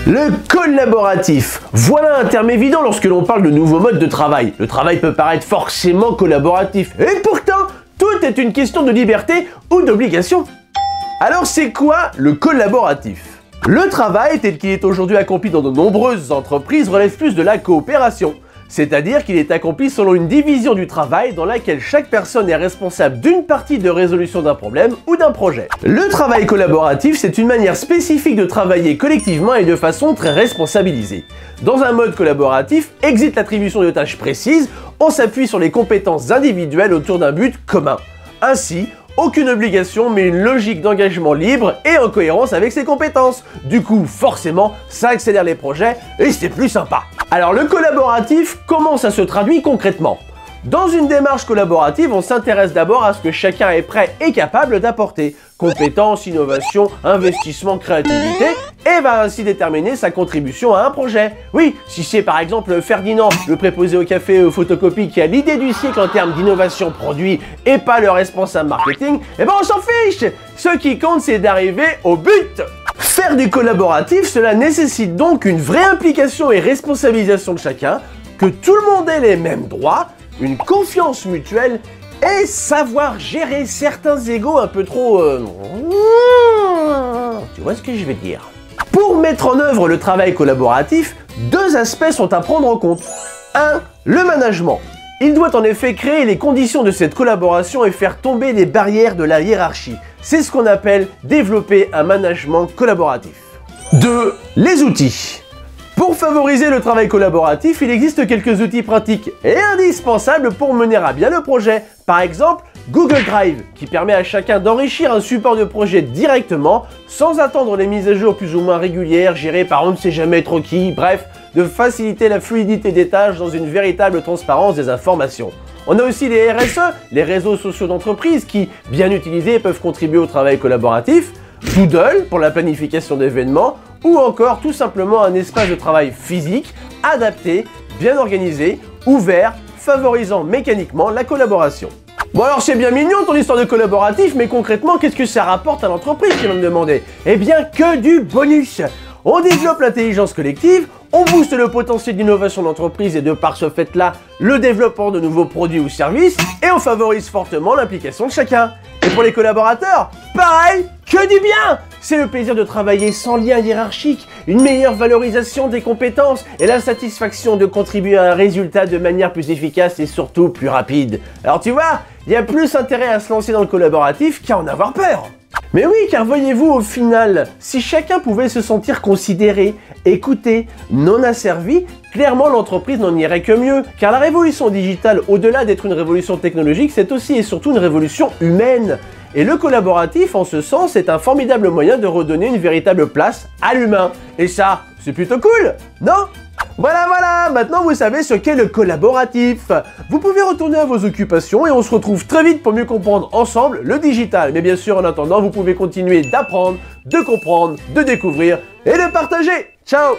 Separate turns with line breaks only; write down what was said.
Le collaboratif. Voilà un terme évident lorsque l'on parle de nouveaux modes de travail. Le travail peut paraître forcément collaboratif. Et pourtant, tout est une question de liberté ou d'obligation. Alors c'est quoi le collaboratif? Le travail tel qu'il est aujourd'hui accompli dans de nombreuses entreprises relève plus de la coopération. C'est-à-dire qu'il est accompli selon une division du travail dans laquelle chaque personne est responsable d'une partie de résolution d'un problème ou d'un projet. Le travail collaboratif, c'est une manière spécifique de travailler collectivement et de façon très responsabilisée. Dans un mode collaboratif, existe l'attribution de tâches précises, on s'appuie sur les compétences individuelles autour d'un but commun. Ainsi, aucune obligation mais une logique d'engagement libre et en cohérence avec ses compétences. Du coup, forcément, ça accélère les projets et c'est plus sympa. Alors le collaboratif, comment ça se traduit concrètement? Dans une démarche collaborative, on s'intéresse d'abord à ce que chacun est prêt et capable d'apporter. Compétences, innovation, investissement, créativité, et va ainsi déterminer sa contribution à un projet. Oui, si c'est par exemple Ferdinand, le préposé au café photocopie qui a l'idée du siècle en termes d'innovation produit et pas le responsable marketing, eh ben on s'en fiche. Ce qui compte, c'est d'arriver au but. Faire du collaboratif, cela nécessite donc une vraie implication et responsabilisation de chacun, que tout le monde ait les mêmes droits, une confiance mutuelle et savoir gérer certains égos un peu trop... Tu vois ce que je veux dire? Pour mettre en œuvre le travail collaboratif, deux aspects sont à prendre en compte. 1. Le management. Il doit en effet créer les conditions de cette collaboration et faire tomber les barrières de la hiérarchie. C'est ce qu'on appelle développer un management collaboratif. 2. Les outils. Pour favoriser le travail collaboratif, il existe quelques outils pratiques et indispensables pour mener à bien le projet. Par exemple, Google Drive, qui permet à chacun d'enrichir un support de projet directement, sans attendre les mises à jour plus ou moins régulières, gérées par on ne sait jamais trop qui, bref, de faciliter la fluidité des tâches dans une véritable transparence des informations. On a aussi les RSE, les réseaux sociaux d'entreprise, qui, bien utilisés, peuvent contribuer au travail collaboratif, Doodle pour la planification d'événements, ou encore tout simplement un espace de travail physique, adapté, bien organisé, ouvert, favorisant mécaniquement la collaboration. Bon alors c'est bien mignon ton histoire de collaboratif, mais concrètement qu'est-ce que ça rapporte à l'entreprise, tu vas me demander? Eh bien que du bonus. On développe l'intelligence collective, on booste le potentiel d'innovation d'entreprise et de par ce fait-là, le développement de nouveaux produits ou services, et on favorise fortement l'implication de chacun. Et pour les collaborateurs, pareil, que du bien! C'est le plaisir de travailler sans lien hiérarchique, une meilleure valorisation des compétences et la satisfaction de contribuer à un résultat de manière plus efficace et surtout plus rapide. Alors tu vois, il y a plus intérêt à se lancer dans le collaboratif qu'à en avoir peur. Mais oui, car voyez-vous, au final, si chacun pouvait se sentir considéré, écouté, non asservi, clairement l'entreprise n'en irait que mieux. Car la révolution digitale, au-delà d'être une révolution technologique, c'est aussi et surtout une révolution humaine. Et le collaboratif, en ce sens, est un formidable moyen de redonner une véritable place à l'humain. Et ça, c'est plutôt cool, non ? Voilà, maintenant vous savez ce qu'est le collaboratif. Vous pouvez retourner à vos occupations et on se retrouve très vite pour mieux comprendre ensemble le digital. Mais bien sûr, en attendant, vous pouvez continuer d'apprendre, de comprendre, de découvrir et de partager. Ciao!